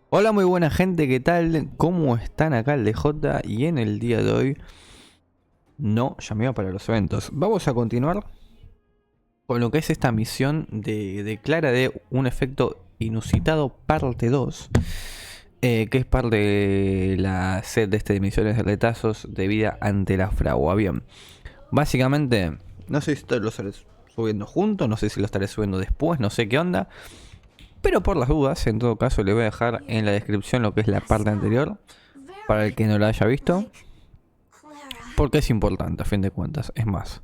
Hola, muy buena gente, ¿qué tal? ¿Cómo están acá ElDejota? Y en el día de hoy no llamé para los eventos. Vamos a continuar con lo que es esta misión de Clara de un efecto inusitado parte 2, que es parte de la set de misiones de retazos de vida ante la fragua. Bien, básicamente, no sé si esto lo estaré subiendo juntos, no sé si lo estaré subiendo después, no sé qué onda. Pero por las dudas, en todo caso, le voy a dejar en la descripción lo que es la parte anterior, para el que no lo haya visto. Porque es importante, a fin de cuentas. Es más,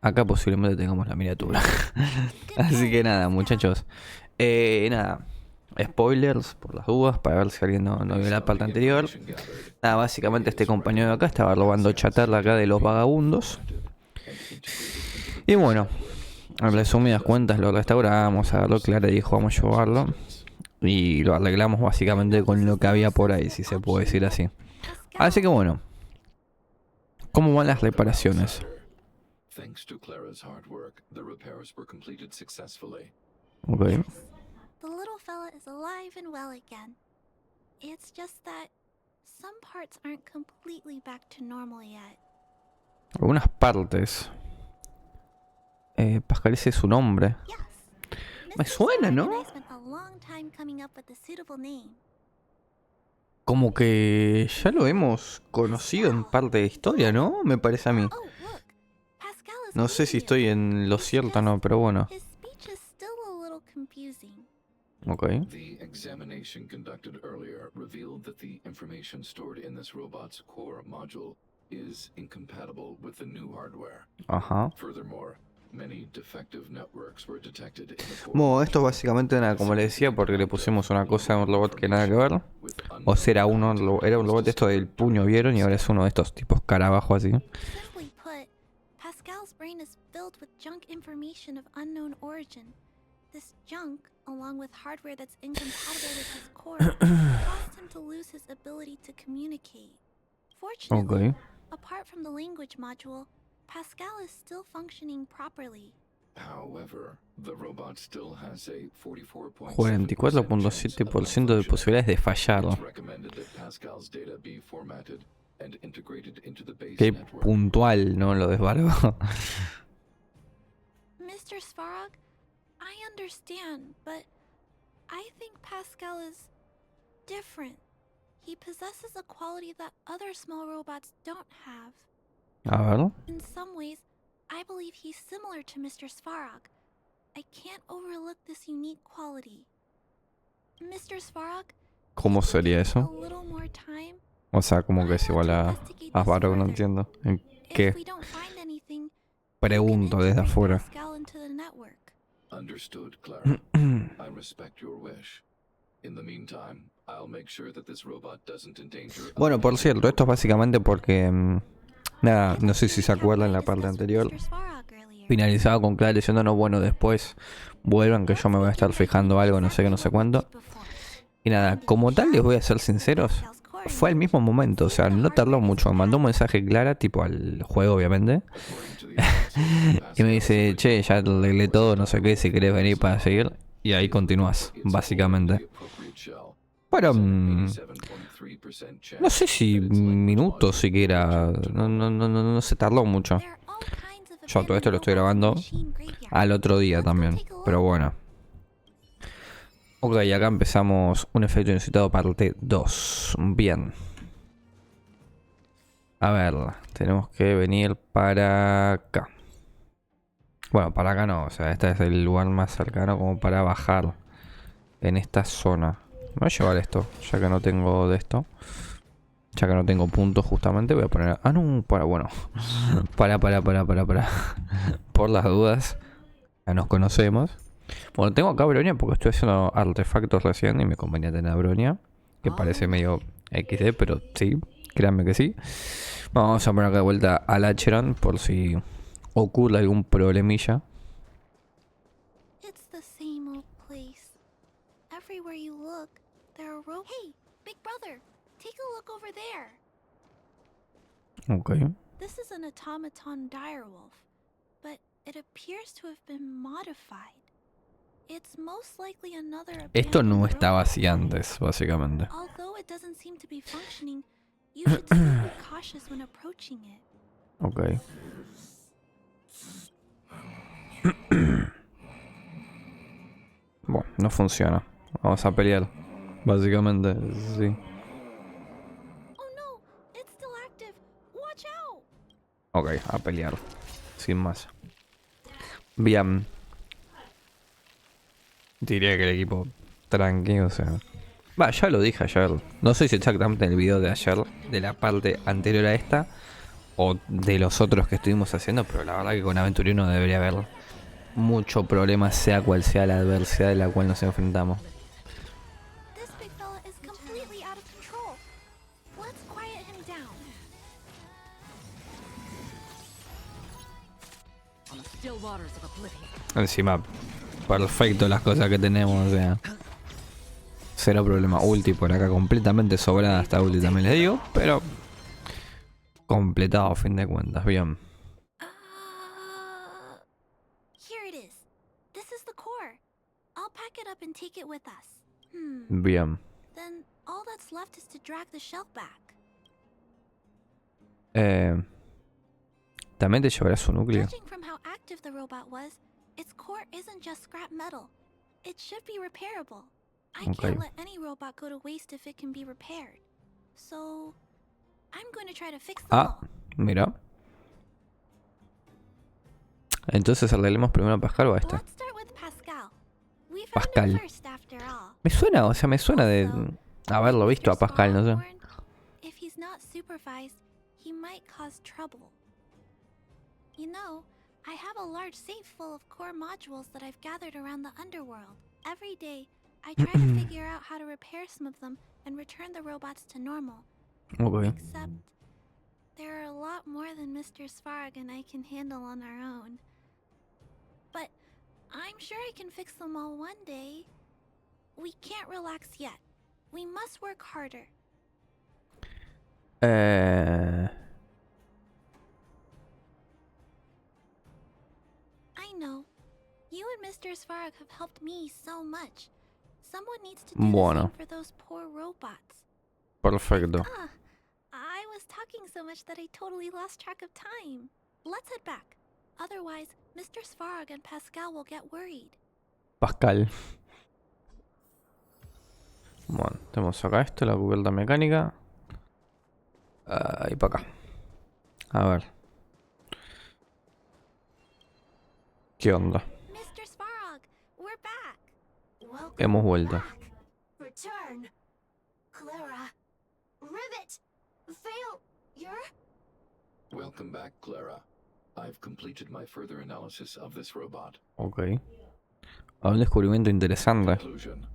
acá posiblemente tengamos la miniatura. Así que nada, muchachos. Nada. Spoilers por las dudas, para ver si alguien no vio la parte anterior. Nada, básicamente este compañero de acá estaba robando chatarra acá de los vagabundos. Y bueno, en resumidas cuentas lo restauramos, a lo Clara dijo vamos a llevarlo. Y lo arreglamos básicamente con lo que había por ahí, si se puede decir así. Así que bueno, ¿cómo van las reparaciones? Thanks to Clara's hard work, the repairs were completed successfully. Ok. Yes, the little fella is alive and well again. It's just that some parts aren't completely back to normal yet. Algunas partes. Pascal, ese es su nombre. Yes. Me Mr. suena, Sarek ¿no? and I spent a long time coming up with a suitable name. Como que ya lo hemos conocido en parte de historia, ¿no? Me parece a mí. Oh, look. Pascal is No sé si meeting estoy you. en lo It's cierto o just no, pero bueno. his speech is still a little confusing. Ok. The examination conducted earlier revealed that the information stored in this robot's core module is incompatible with the new hardware. Ajá. Furthermore, many defective networks were detected in the core Bueno, esto module, básicamente era como le decía porque le pusimos una cosa a un robot que nada que ver. O sea, era era un robot esto del puño, ¿vieron? Y ahora es uno de estos tipos cara abajo así. Simply put, Pascal's brain is filled with junk information of unknown origin. This junk, along with hardware that's incompatible with his core, caused him to lose his ability to communicate. Fortunately, Ok. apart from the language module, Pascal is still functioning properly. However, the robot still has a 44.7% 44.7% de posibilidades de fallar. It's recommended that Pascal's data be formatted and integrated into the base Qué network. puntual, ¿no? Lo desbargo. Mr. Svarog, I understand, but I think Pascal is different. He possesses a quality that other small robots don't have. A ver. In some ways, I believe he's similar to Mr. Svarog. I can't overlook this unique quality. Mr. Svarog, ¿Cómo if you sería give me eso? a little more time, O sea, como que I es want igual to a investigate this Barrock, no further. entiendo. ¿En If qué? we don't find anything, you can Pregunto desde integrate afuera. Pascal into the network. Understood, Clara. I respect your wish. In the meantime, I'll make sure that this robot doesn't endanger. Bueno, por cierto, esto es básicamente porque... nada, I'd no like sé to si se recap what acuerdan I la parte discussed with anterior. Mr. Svarog earlier. Finalizaba con Clara diciéndonos, bueno, después vuelvan que yo me voy a estar fijando algo, no sé qué, no sé cuánto. Y nada, como tal, les voy a ser sinceros, fue al mismo momento, o sea, no tardó mucho. Me mandó un mensaje Clara, tipo al juego, obviamente. Y me dice, che, ya arreglé todo, no sé qué, si querés venir para seguir. Y ahí continúas, básicamente. Fueron, no sé si minutos siquiera, no se tardó mucho. Yo todo esto lo estoy grabando al otro día también, pero bueno. Ok, acá empezamos un efecto inusitado parte 2. Bien. A ver, tenemos que venir para acá. Bueno, para acá no, o sea, este es el lugar más cercano como para bajar en esta zona. Me voy a llevar esto, ya que no tengo de esto. Ya que no tengo puntos justamente, voy a poner... Ah, no, bueno. Para. Por las dudas, ya nos conocemos. Bueno, tengo acá Bronia porque estoy haciendo artefactos recién y me convenía tener a Bronia. Que parece medio XD, pero sí, créanme que sí. Vamos a poner acá de vuelta al Acheron por si ocurre algún problemilla. It's the same old place. Everywhere you look, there are Hey, big brother, take a look over there. Ok. This is an automaton direwolf, but it appears to have been modified. It's most likely another Esto no abandoned estaba robot. así antes, básicamente. Although it doesn't seem to be functioning, you should still be cautious when approaching it. Ok. Bueno, no funciona. Vamos a pelear. Básicamente, sí. Oh no, it's still active. Watch out. Ok, a pelear. Sin más. Bien. Diría que el equipo tranqui, o sea. Va, ya lo dije ayer. No sé si exactamente en el video de ayer, de la parte anterior a esta, o de los otros que estuvimos haciendo, pero la verdad que con Aventurino debería haber mucho problema, sea cual sea la adversidad de la cual nos enfrentamos. This big fella is completely out of control. Let's quiet him down. On the still waters of oblivion. Encima, perfecto las cosas que tenemos, o sea. Cero problema. Ulti por acá completamente sobrada, hasta ulti también le digo, pero completado a fin de cuentas, bien. Here it is. This is the core. I'll pack it up and take it with us. Bien. Then all that's left is to drag the shell back. También te llevarás su núcleo. Judging from how active the robot was, its core isn't just scrap metal. It should be repairable. I Okay. can't let any robot go to waste if it can be repaired. So, I'm going to try to fix them Ah, all. mira. Entonces arreglemos primero a Pascal o a esta. Let's start with Pascal. We found Pascal. it first after all. Me suena, o sea, me suena de haberlo visto a Pascal, no sé. If he's not supervised, he might cause trouble. You know, I have a large safe full of core modules that I've gathered around the underworld. Every day, I try to figure out how to repair some of them and return the robots to normal. Ok. Except, there are a lot more than Mr. Svarg and I can handle on our own. But I'm sure I can fix them all one day. We can't relax yet. We must work harder. I know. You and Mr. Svarg have helped me so much. Someone needs to do the Bueno. same for those poor robots. Perfecto. I was talking so much that I totally lost track of time. Let's head back. Otherwise, Mr. Svarg and Pascal will get worried. Pascal. Bueno, tenemos acá esto, la cubierta mecánica. Y para acá. A ver. ¿Qué onda? Mr. Svarg, we're back. Welcome Hemos vuelto. back. Return. Clara. Rivet. Failure. Welcome back, Clara. I've completed my further analysis of this robot. Ok. Un descubrimiento interesante. Conclusion.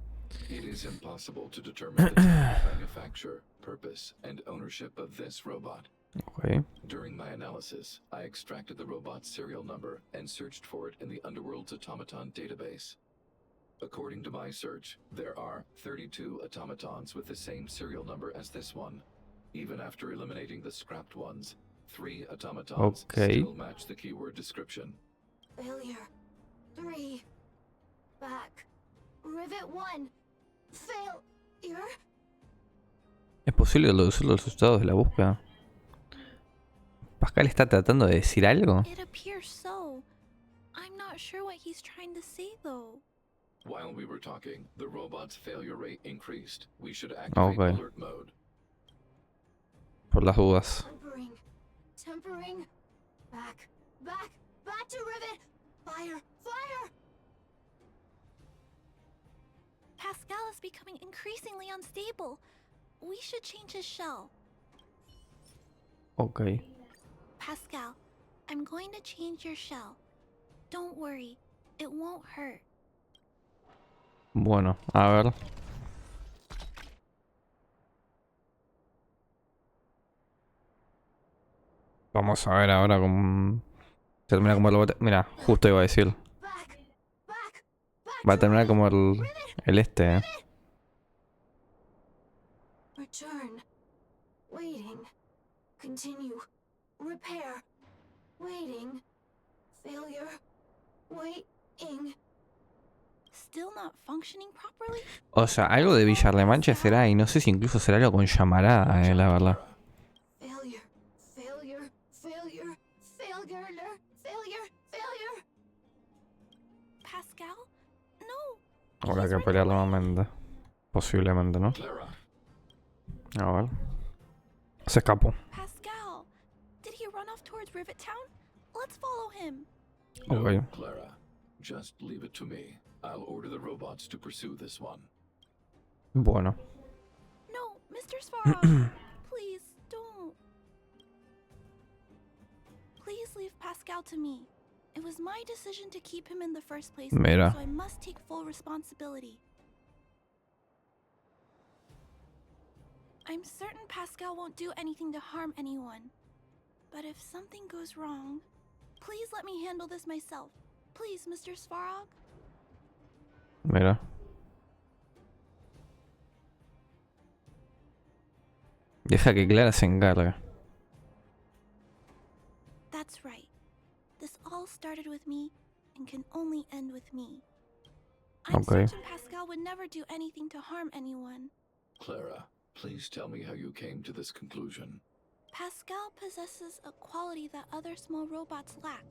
It is impossible to determine the time of manufacture, purpose, and ownership of this robot. Ok. During my analysis, I extracted the robot's serial number and searched for it in the Underworld's automaton database. According to my search, there are 32 automatons with the same serial number as this one. Even after eliminating the scrapped ones, 3 automatons still match the keyword description. Failure. 3. Back. Rivet 1. Failure. ¿Es posible reducir los resultados de la búsqueda? ¿Pascal está tratando de decir algo? It appears so. I'm not sure what he's trying to say though. While we were talking, the robot's failure rate increased. We should activate Okay. alert mode. Por las dudas. Tempering. Back to Rivet. Fire. Pascal is becoming increasingly unstable. We should change his shell. Ok. Pascal, I'm going to change your shell. Don't worry, it won't hurt. Bueno, a ver. Vamos a ver ahora cómo termina como el robot. Mira, justo iba a decir. Va a terminar como el este. Return. Waiting. Continue. Repair. Waiting. Failure. Waiting. Still not functioning properly? O sea, algo de Villarlemanche será, y no sé si incluso será algo con llamarada, la verdad. Failure, failure, failure, failure, failure, failure. Pascal? No. Habrá he's que running pelear away. nuevamente. Posiblemente, ¿no? Clara, A ver. Se escapó. Pascal, did he run off towards Rivet Town? Let's follow him. no, Okay. Clara. Just leave it to me. I'll order the robots to pursue this one. Bueno. No, Mr. Svarog, please don't. Please leave Pascal to me. It was my decision to keep him in the first place, Mira. so I must take full responsibility. I'm certain Pascal won't do anything to harm anyone. But if something goes wrong, please let me handle this myself. Please, Mr. Svarog. Mira. Deja que Clara se encargue. That's right. This all started with me and can only end with me. I'm Okay. certain Pascal would never do anything to harm anyone. Clara, please tell me how you came to this conclusion. Pascal possesses a quality that other small robots lack.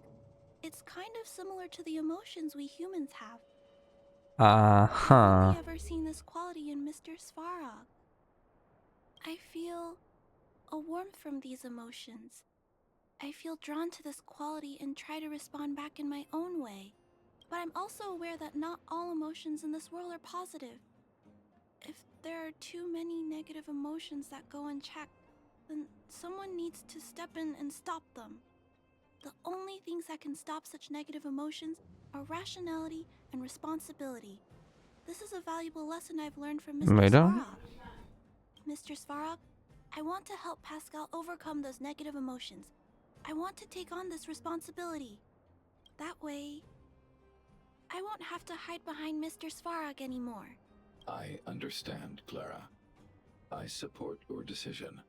It's kind of similar to the emotions we humans have. I've Ajá. only ever seen this quality in Mr. Svarog. I feel a warmth from these emotions. I feel drawn to this quality and try to respond back in my own way. But I'm also aware that not all emotions in this world are positive. If there are too many negative emotions that go unchecked, then someone needs to step in and stop them. The only things that can stop such negative emotions are rationality and responsibility. This is a valuable lesson I've learned from Mr. Mira. Svarog. Mr. Svarog, I want to help Pascal overcome those negative emotions. I want to take on this responsibility. That way, I won't have to hide behind Mr. Svarog anymore. I understand, Clara. I support your decision.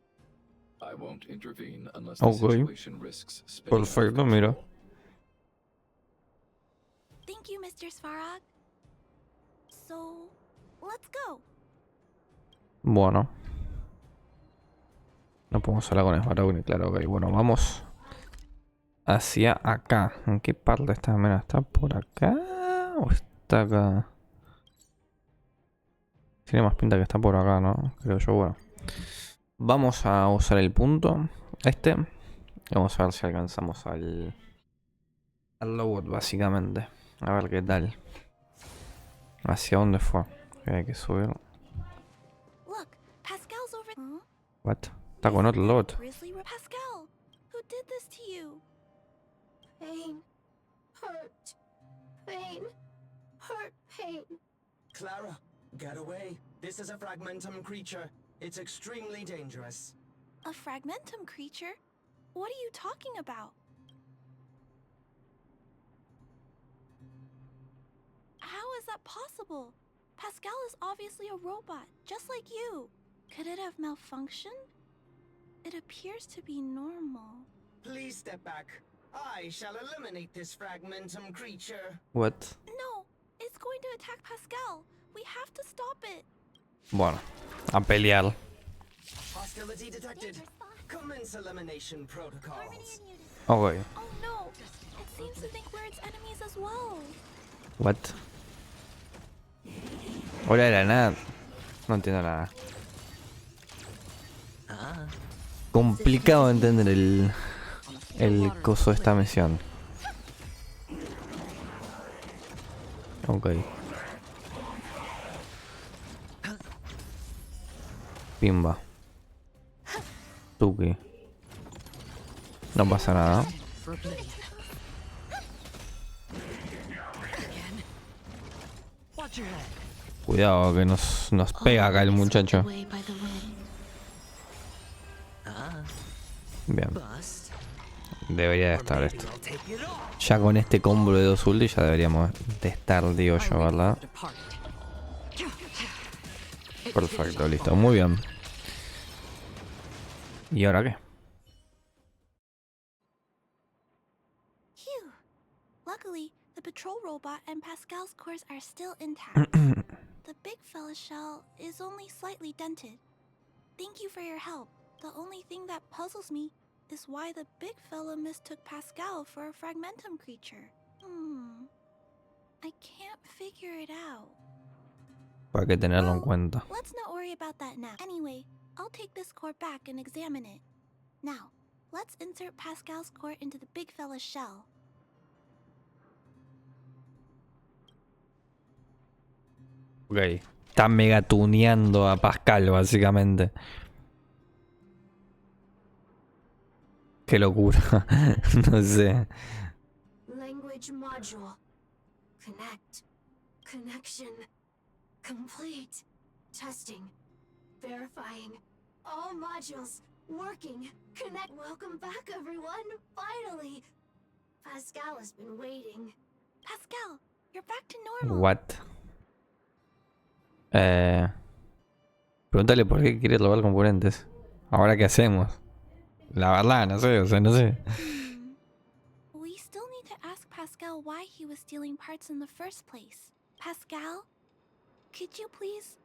I won't intervene unless the Okay. situation risks spinning out of Perfecto, mira. control. Thank you, Mr. Svarog. So, let's go. Bueno. No podemos hablar con Svarog ni claro, ok. Bueno, vamos hacia acá. ¿En qué parte está? Mira, ¿está por acá? ¿O está acá? Tiene más pinta que está por acá, ¿no? Creo yo, bueno. Vamos a usar el punto. Este. Y vamos a ver si alcanzamos al robot, básicamente. A ver qué tal. ¿Hacia dónde fue? Hay que subir. Look, Pascal's over. Huh? What? Está con otro robot. Grizzly Pascal, who did this to you? Pain. Hurt. Pain. Hurt. Pain. Clara, get away. This is a fragmentum creature. It's extremely dangerous. A fragmentum creature? What are you talking about? How is that possible? Pascal is obviously a robot, just like you. Could it have malfunctioned? It appears to be normal. Please step back. I shall eliminate this fragmentum creature. What? No, it's going to attack Pascal. We have to stop it. Bueno, a pelear. Hostility detected. Commence elimination protocols. Ok. Oh no, it seems to think we're its enemies as well. What? Hola de la nada. No entiendo nada. Complicado entender el coso de esta misión. Ok. Pimba. Tuki. No pasa nada. For oblivion. Again. Watch your head. Cuidado que nos pega acá el muchacho. Bien. Debería de estar esto. Ya con este combo de 2 ulti ya deberíamos de estar, digo yo, ¿verdad? Perfecto, listo, muy bien. ¿Y ahora qué? Phew. Luckily, the patrol robot and Pascal's cores are still intact. The big fella shell is only slightly dented. Thank you for your help. The only thing that puzzles me is why the big fella mistook Pascal for a fragmentum creature. I can't figure it out. Hay que tenerlo en Well, cuenta. let's not worry about that now. Anyway, I'll take this core back and examine it. Now, let's insert Pascal's core into the big fella's shell. Ok. Está mega tuneando a Pascal, básicamente. Qué locura. No sé. Language module. Connect. Connection. Complete. Testing. Verifying. All modules working. Connect. Welcome back, everyone. Finally. Pascal has been waiting. Pascal, you're back to normal. What? Pregúntale por qué quiere robar componentes. Ahora qué hacemos. La verdad, no sé, o sea, no sé. We still need to ask Pascal why he was stealing parts in the first place. Pascal, could you please,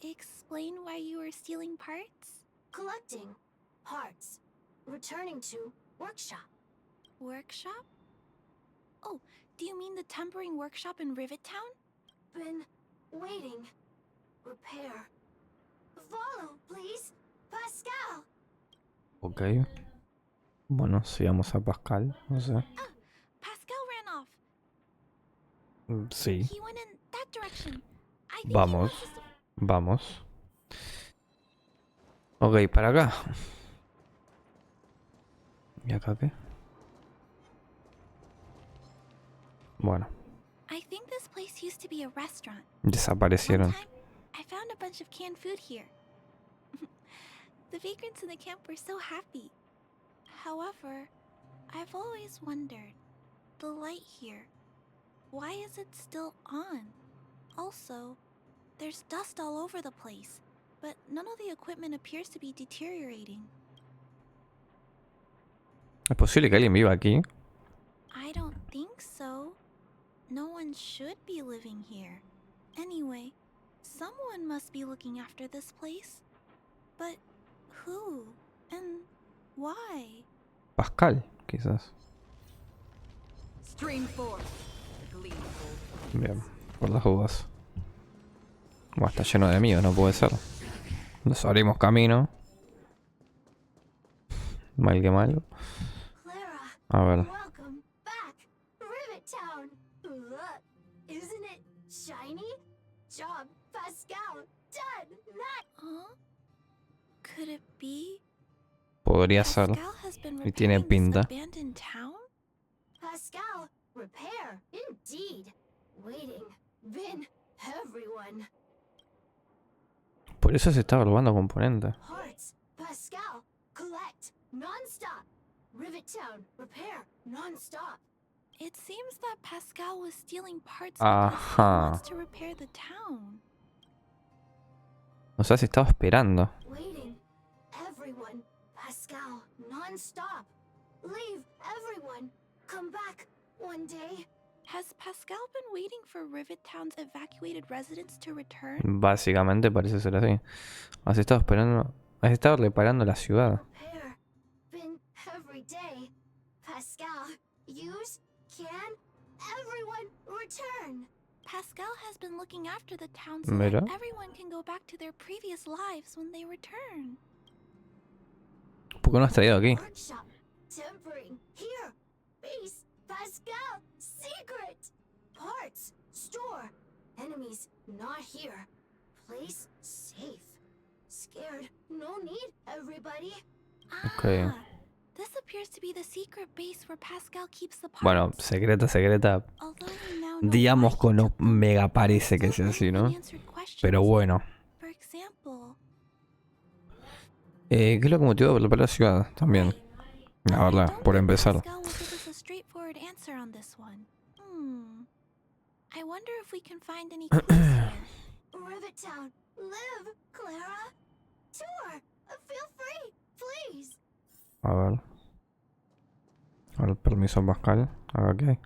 explain why you were stealing parts? Collecting. Parts. Returning to workshop. Workshop? Oh, do you mean the tempering workshop in Rivet Town? Been waiting. Repair. Follow, please. Pascal. Ok. Bueno, sigamos a Pascal, no sé. Pascal ran off. Sí. He went in that direction. I think Vamos. he wants us to... Vamos. Ok, para acá. ¿Y acá qué? Bueno, I think this place used to be a restaurant. desaparecieron. One time, I found a bunch of canned food here. The vagrants in the camp were so happy. However, I've always wondered, the light here, why is it still on? Also, there's dust all over the place, but none of the equipment appears to be deteriorating. ¿Es posible que alguien viva aquí? I don't think so. No one should be living here. Anyway, someone must be looking after this place. But who? And why? Pascal, quizás. Stream forth. Gleeful. Bien, por las dudas. Bueno, está lleno de amigos, no puede ser. Nos abrimos camino. Mal que mal. Clara. A ver. Welcome back. Rivet Town. Look. Isn't it shiny? Job, Pascal. Done. Nice. Huh? Could it be? Podría ser. Pascal has been Y tiene repairing this pinta. abandoned town? Pascal. Repair. Indeed. Waiting. Been everyone. Por eso se está robando componentes. Parts. Pascal. Collect. Non-stop. Rivet Town. Repair. Non-stop. It seems that Pascal was stealing parts because he Ajá. wants to repair the town. O sea, se estaba esperando. Waiting. Everyone. Pascal. Non-stop. Leave. Everyone. Come back. One day. Has Pascal been waiting for Rivet Town's evacuated residents to return? Básicamente parece ser así. Has estado esperando. Has estado reparando la ciudad. Repair. Been every day. Pascal. Use. Can. Everyone. Return. Pascal has been looking after the town so Mira. that everyone can go back to their previous lives when they return. ¿Por qué no has traído aquí? Workshop. Tempering. Here. Base. Pascal. Secret. Parts. Store. Enemies. Not here. Place. Safe. Scared. No need, everybody. Okay. Ah, this appears to be the secret base where Pascal keeps the parts. Bueno, secreta, secreta. Although we now know Digamos why he que no took them, mega parece que still sea así, ¿no? unanswered questions. Pero bueno. For example, ¿Qué es lo que motivó a reparar la ciudad? También. La I verdad, don't por think empezar. Pascal will give us a straightforward answer on this one. I wonder if we can find any clues here. Rivet Town. Live, Clara. Tour. Feel free, please. A ver. el permiso Pascal. A ver qué hay.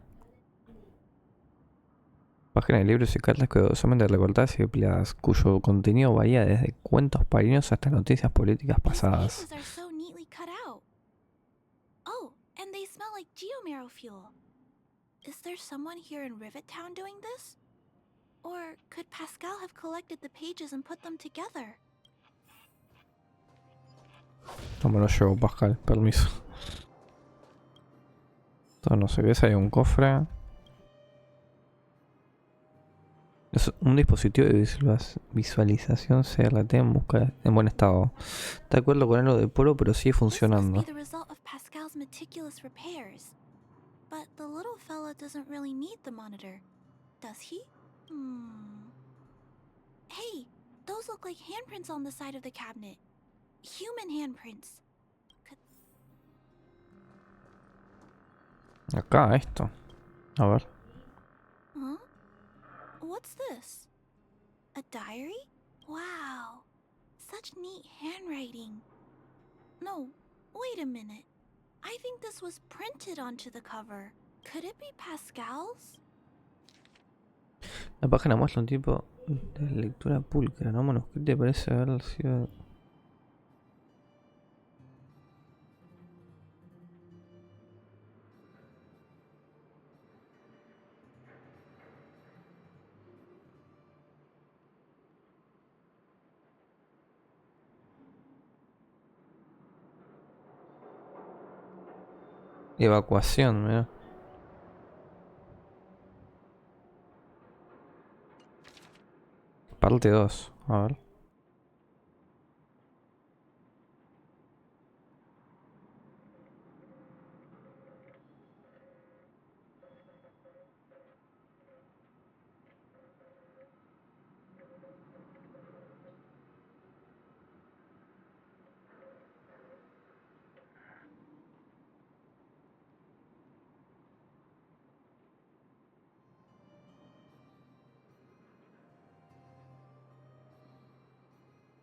Página de libros y cartas cuidadosamente recortadas y empleadas, cuyo contenido varía desde cuentos parinos hasta noticias políticas These pasadas. pages are so neatly cut out. Oh, and they smell like geomarrow fuel. Is there someone here in Rivet Town doing this? Or could Pascal have collected the pages and put them together? No me lo llevo, Pascal, permiso. Esto no sé qué es, hay un cofre. Es un dispositivo de visualización CRT en buen estado. De acuerdo con algo de polvo, pero sigue This funcionando. must be the result of Pascal's meticulous repairs. But the little fella doesn't really need the monitor, does he? Hey, those look like handprints on the side of the cabinet. Human handprints. Acá, esto. A ver. Huh? What's this? A diary? Wow. Such neat handwriting. No, wait a minute. I think this was printed onto the cover. Could it be Pascal's? La página muestra un tipo de lectura pulcra, ¿no? Manuscrito y parece haber sido... Evacuación, mira. Parte 2, a ver.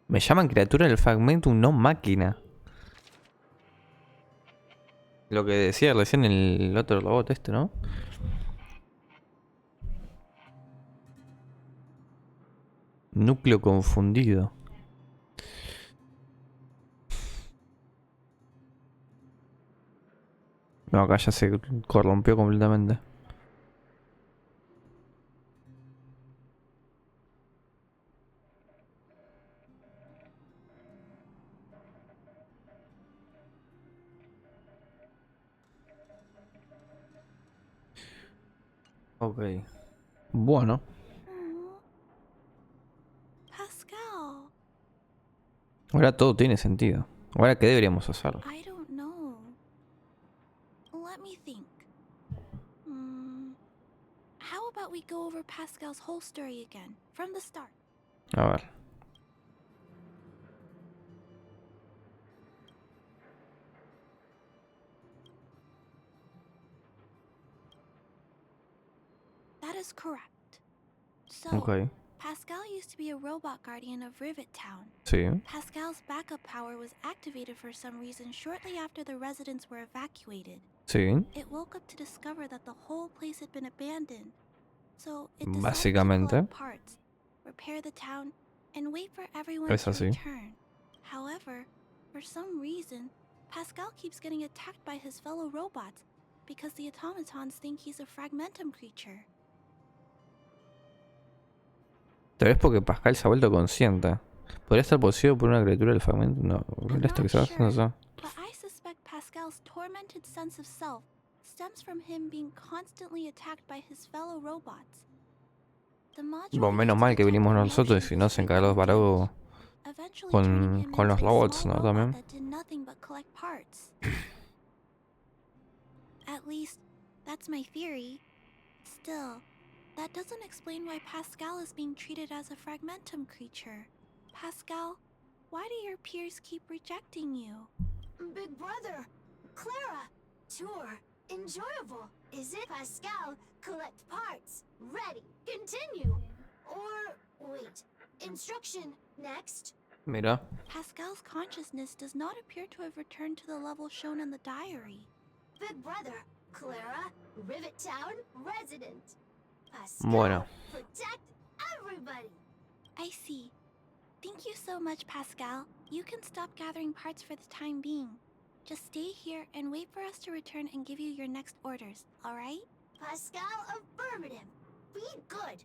Me llaman criatura del fragmento, no máquina. Lo que decía recién el otro robot este, ¿no? Núcleo confundido. No, acá ya se corrompió completamente. Ok. Bueno. Pascal. Ahora todo tiene sentido. Ahora, ¿qué deberíamos hacer? I don't know. Let me think. How about we go over Pascal's whole story again, from the start? A ver. That is correct. So, Ok. Pascal used to be a robot guardian of Rivet Town. Sí. Pascal's backup power was activated for some reason shortly after the residents were evacuated. Sí. It woke up to discover that the whole place had been abandoned. So it decided to Básicamente. collect parts, repair the town, and wait for everyone Es to así. return. However, for some reason, Pascal keeps getting attacked by his fellow robots because the automatons think he's a fragmentum creature. Tal vez porque Pascal se ha vuelto consciente. ¿Podría estar poseído por una criatura del fragmento? No. I'm ¿Esto not quizás? sure, No sé. but I suspect Pascal's tormented sense of self stems from him being constantly attacked by his fellow robots. The module Bueno, menos used to mal que detect vinimos nosotros y emotions si no se despite encargó all para algo damage, eventually turning him con los into a robots, small ¿no? robot También. that did nothing but collect parts. At least, that's my theory. Still, that doesn't explain why Pascal is being treated as a fragmentum creature. Pascal, why do your peers keep rejecting you? Big brother, Clara, tour, enjoyable. Is it Pascal? Collect parts. Ready. Continue. Or wait. Instruction. Next. Mira. Pascal's consciousness does not appear to have returned to the level shown in the diary. Big Brother, Clara, Rivet Town resident. Pascal, Bueno. protect everybody. I see. Thank you so much, Pascal. You can stop gathering parts for the time being. Just stay here and wait for us to return and give you your next orders, alright? Pascal, affirmative. Be good.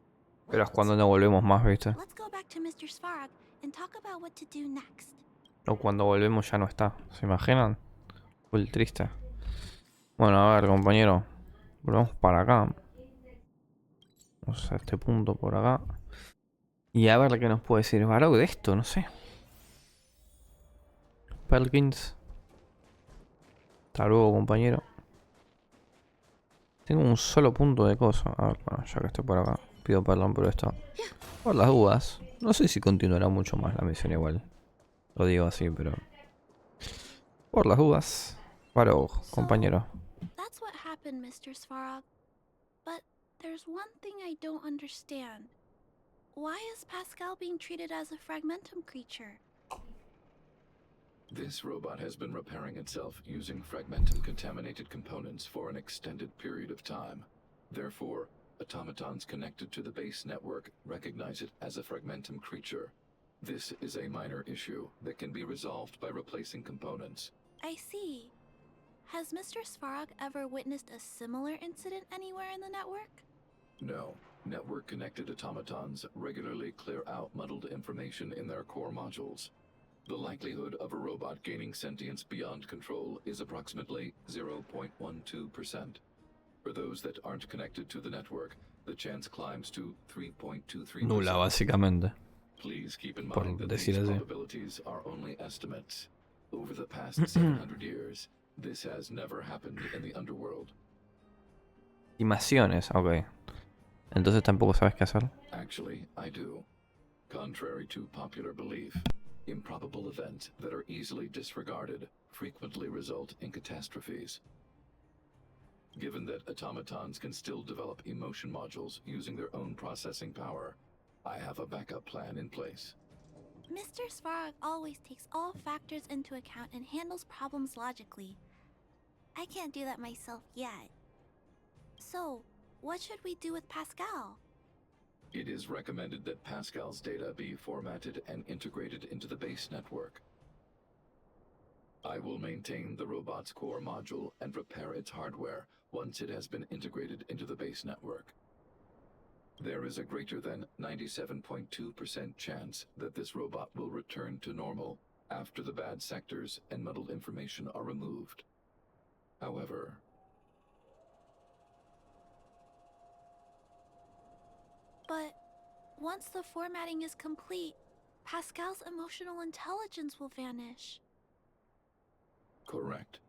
Pero es cuando no volvemos más, ¿viste? Let's go back to Mr. Svarog and talk about what to do next. O cuando volvemos ya no está. ¿Se imaginan? Full triste. Bueno, a ver, compañero. Volvemos para acá. Vamos a este punto por acá. Y a ver qué nos puede decir Varog de esto, no sé. Perkins. Hasta luego, compañero. Tengo un solo punto de cosa. A ver, bueno, ya que estoy por acá. Pido perdón por esto. Por las dudas. No sé si continuará mucho más la misión igual. Lo digo así, pero... Por las dudas. Varog, compañero. That's what happened, Mr. Svarog. But there's one thing I don't understand. Why is Pascal being treated as a fragmentum creature? This robot has been repairing itself using fragmentum-contaminated components for an extended period of time. Therefore, automatons connected to the base network recognize it as a fragmentum creature. This is a minor issue that can be resolved by replacing components. I see. Has Mr. Svarog ever witnessed a similar incident anywhere in the network? No. Network-connected automatons regularly clear out muddled information in their core modules. The likelihood of a robot gaining sentience beyond control is approximately 0.12%. For those that aren't connected to the network, the chance climbs to 3.23%. Nula, básicamente. Please keep in Por mind that decir these así. probabilities are only estimates. Over the past 700 years, this has never happened in the underworld. Estimaciones, ok. Entonces tampoco sabes qué hacer. Actually, I do. Contrary to popular belief, improbable events that are easily disregarded frequently result in catastrophes. Given that automatons can still develop emotion modules using their own processing power, I have a backup plan in place. Mr. Svarog always takes all factors into account and handles problems logically. I can't do that myself yet. So, what should we do with Pascal? It is recommended that Pascal's data be formatted and integrated into the base network. I will maintain the robot's core module and repair its hardware once it has been integrated into the base network. There is a greater than 97.2% chance that this robot will return to normal after the bad sectors and muddled information are removed. However, But once the formatting is complete, Pascal's emotional intelligence will vanish. correct.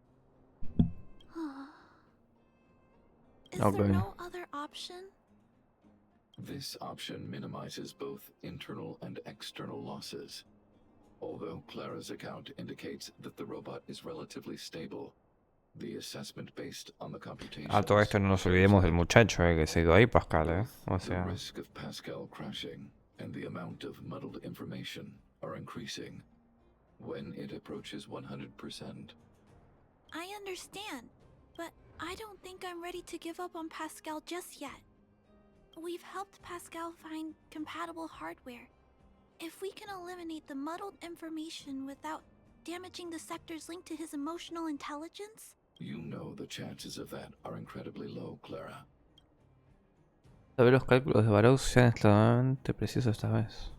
Is Okay. there no other option? This option minimizes both internal and external losses. Although Clara's account indicates that the robot is relatively stable, the assessment based on the computations... A todo esto no nos olvidemos del muchacho que se quedó ahí, Pascal, O The sea... risk of Pascal crashing and the amount of muddled information are increasing. When it approaches 100%, I understand, but I don't think I'm ready to give up on Pascal just yet. We've helped Pascal find compatible hardware. If we can eliminate the muddled information without damaging the sectors linked to his emotional intelligence... you know the chances of that are incredibly low, Clara. Saber los cálculos de Varog sean extremadamente precisos esta vez.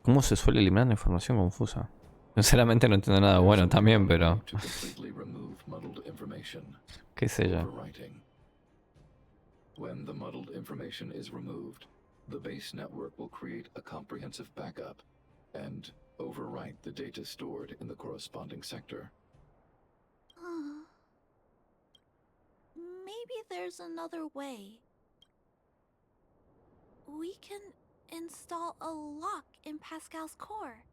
¿Cómo se suele eliminar la información confusa? Sinceramente no entiendo nada bueno también, pero... To completely remove muddled information. qué sé yo. Overwriting. When the muddled information is removed, the base network will create a comprehensive backup and overwrite the data stored in the corresponding sector. Maybe there's another way. We can install a lock in Pascal's core,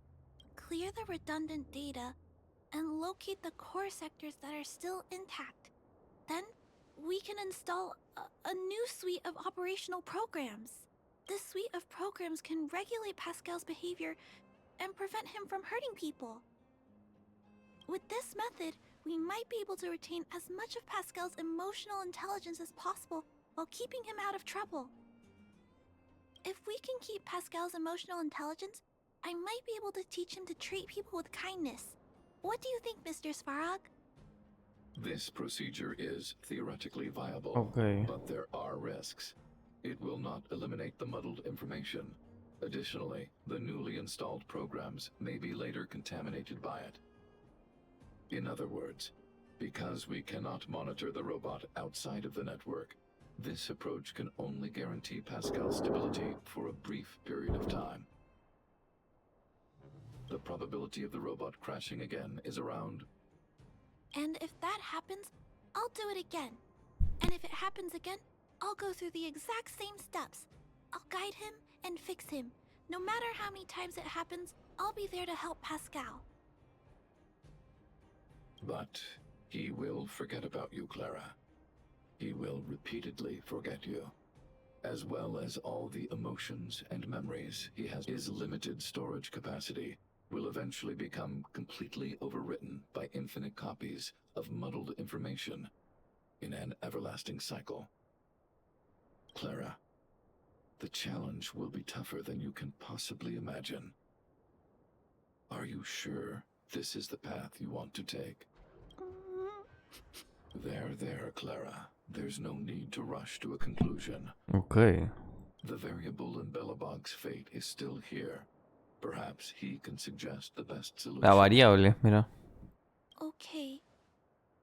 clear the redundant data, and locate the core sectors that are still intact. Then we can install a new suite of operational programs. This suite of programs can regulate Pascal's behavior and prevent him from hurting people. With this method, we we might be able to retain as much of Pascal's emotional intelligence as possible while keeping him out of trouble. If we can keep Pascal's emotional intelligence, I might be able to teach him to treat people with kindness. What do you think, Mr. Svarog? This procedure is theoretically viable, Okay. but there are risks. It will not eliminate the muddled information. Additionally, the newly installed programs may be later contaminated by it. In other words, because we cannot monitor the robot outside of the network, this approach can only guarantee Pascal's stability for a brief period of time. The probability of the robot crashing again is around... And if that happens, I'll do it again. And if it happens again, I'll go through the exact same steps. I'll guide him and fix him. No matter how many times it happens, I'll be there to help Pascal. But he will forget about you, Clara. He will repeatedly forget you, as well as all the emotions and memories he has. His limited storage capacity will eventually become completely overwritten by infinite copies of muddled information in an everlasting cycle. Clara, the challenge will be tougher than you can possibly imagine. Are you sure this is the path you want to take? There, Clara. There's no need to rush to a conclusion. Okay. The variable in Belobog's fate is still here. Perhaps he can suggest the best solution. La variable, mira. Okay.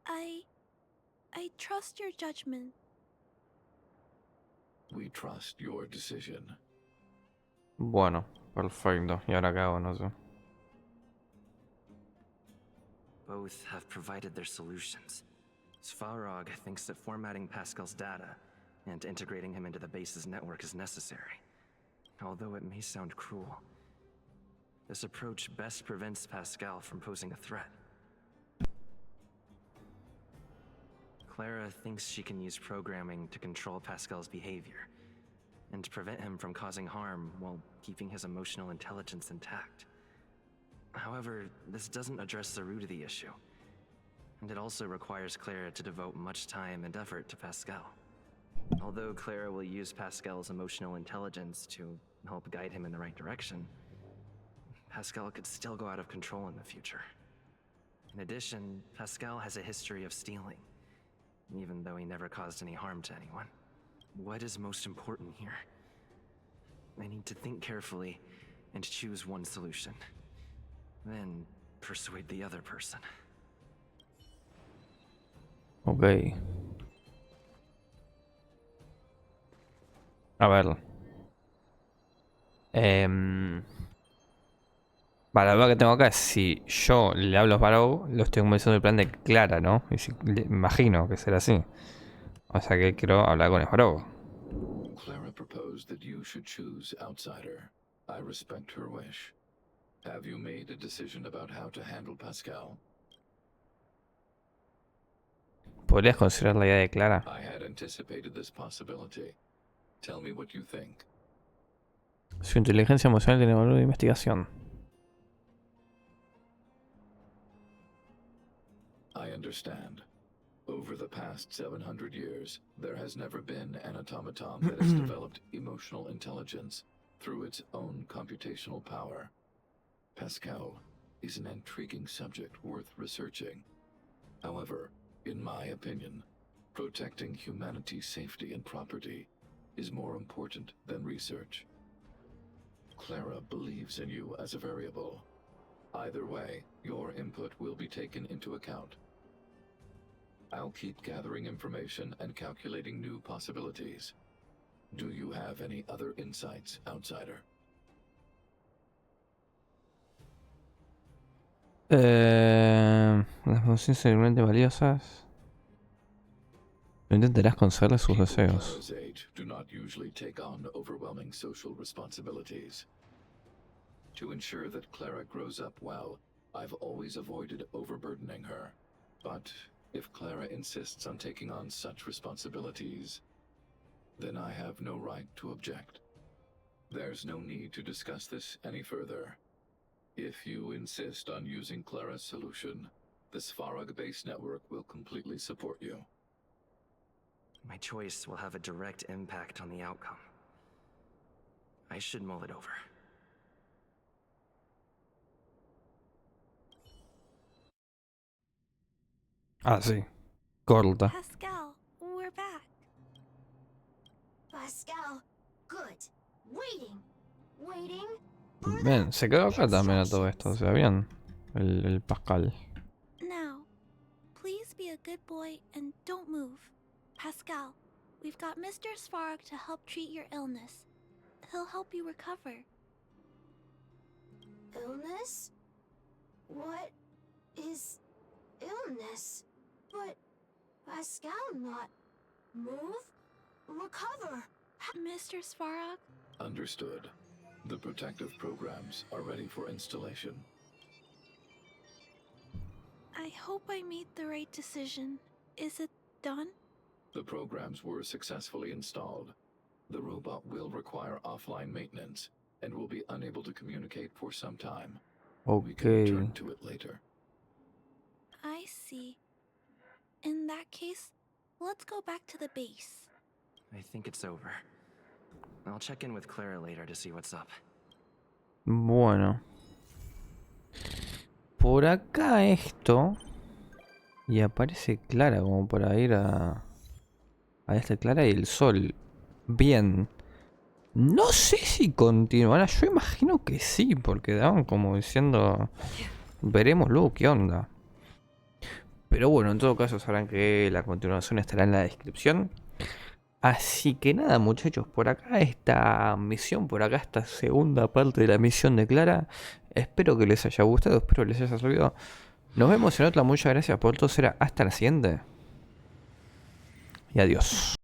I trust your judgment. We trust your decision. Bueno, perfecto. Y ahora qué hago, no sé. Both have provided their solutions. Svarog thinks that formatting Pascal's data and integrating him into the base's network is necessary. Although it may sound cruel, this approach best prevents Pascal from posing a threat. Clara thinks she can use programming to control Pascal's behavior and to prevent him from causing harm while keeping his emotional intelligence intact. However, this doesn't address the root of the issue, and it also requires Clara to devote much time and effort to Pascal. Although Clara will use Pascal's emotional intelligence to help guide him in the right direction, Pascal could still go out of control in the future. In addition, Pascal has a history of stealing, even though he never caused any harm to anyone. What is most important here? I need to think carefully and choose one solution. Then persuade the other person. Ok. A ver. Vale, la duda que tengo acá es si yo le hablo a Sparrow, lo estoy convenciendo del plan de Clara, ¿no? Y si, imagino que será así. O sea que quiero hablar con Sparrow. Clara proposed that you should choose outsider. I respect her wish. Have you made a decision about how to handle Pascal? ¿Podrías considerar la idea de Clara? I had anticipated this possibility. Tell me what you think. Su inteligencia emocional tiene valor de investigación. I understand. Over the past 700 years, there has never been an automaton that has developed emotional intelligence through its own computational power. Pascal is an intriguing subject worth researching. However, in my opinion, protecting humanity's safety and property is more important than research. Clara believes in you as a variable. Either way, your input will be taken into account. I'll keep gathering information and calculating new possibilities. Do you have any other insights, outsider? Las funciones seguramente valiosas. No intentarás concederle sus People deseos. Clara's age do not usually take on overwhelming social responsibilities. To ensure that Clara grows up well, I've always avoided overburdening her. But if Clara insists on taking on such responsibilities, then I have no right to object. There's no need to discuss this any further. If you insist on using Clara's solution, The Svarog base network will completely support you. My choice will have a direct impact on the outcome. I should mull it over. Ah, sí. Corta. Pascal, we're back. Pascal, good. Waiting. Waiting. Bien, se quedó acá también a todo esto. O sea, bien. El Pascal. Now, please be a good boy and don't move. Pascal, we've got Mr. Svarog to help treat your illness. He'll help you recover. Illness? What is illness? But Pascal not move? Recover. Mr. Svarog? Understood. The protective programs are ready for installation. I hope I made the right decision. Is it done? The programs were successfully installed. The robot will require offline maintenance and will be unable to communicate for some time. We can Ok. return to it later. I see. In that case, let's go back to the base. I think it's over. I'll check in with Clara later to see what's up. Bueno. Por acá esto. Y aparece Clara como para ir a esta Clara y el sol. Bien. No sé si continuará. Yo imagino que sí, porque daban como diciendo... Veremos luego qué onda. Pero bueno, en todo caso sabrán que la continuación estará en la descripción. Así que nada, muchachos, por acá esta misión, por acá esta segunda parte de la misión de Clara. Espero que les haya gustado, espero que les haya servido. Nos vemos en otra, muchas gracias por todo, será hasta la siguiente. Y adiós.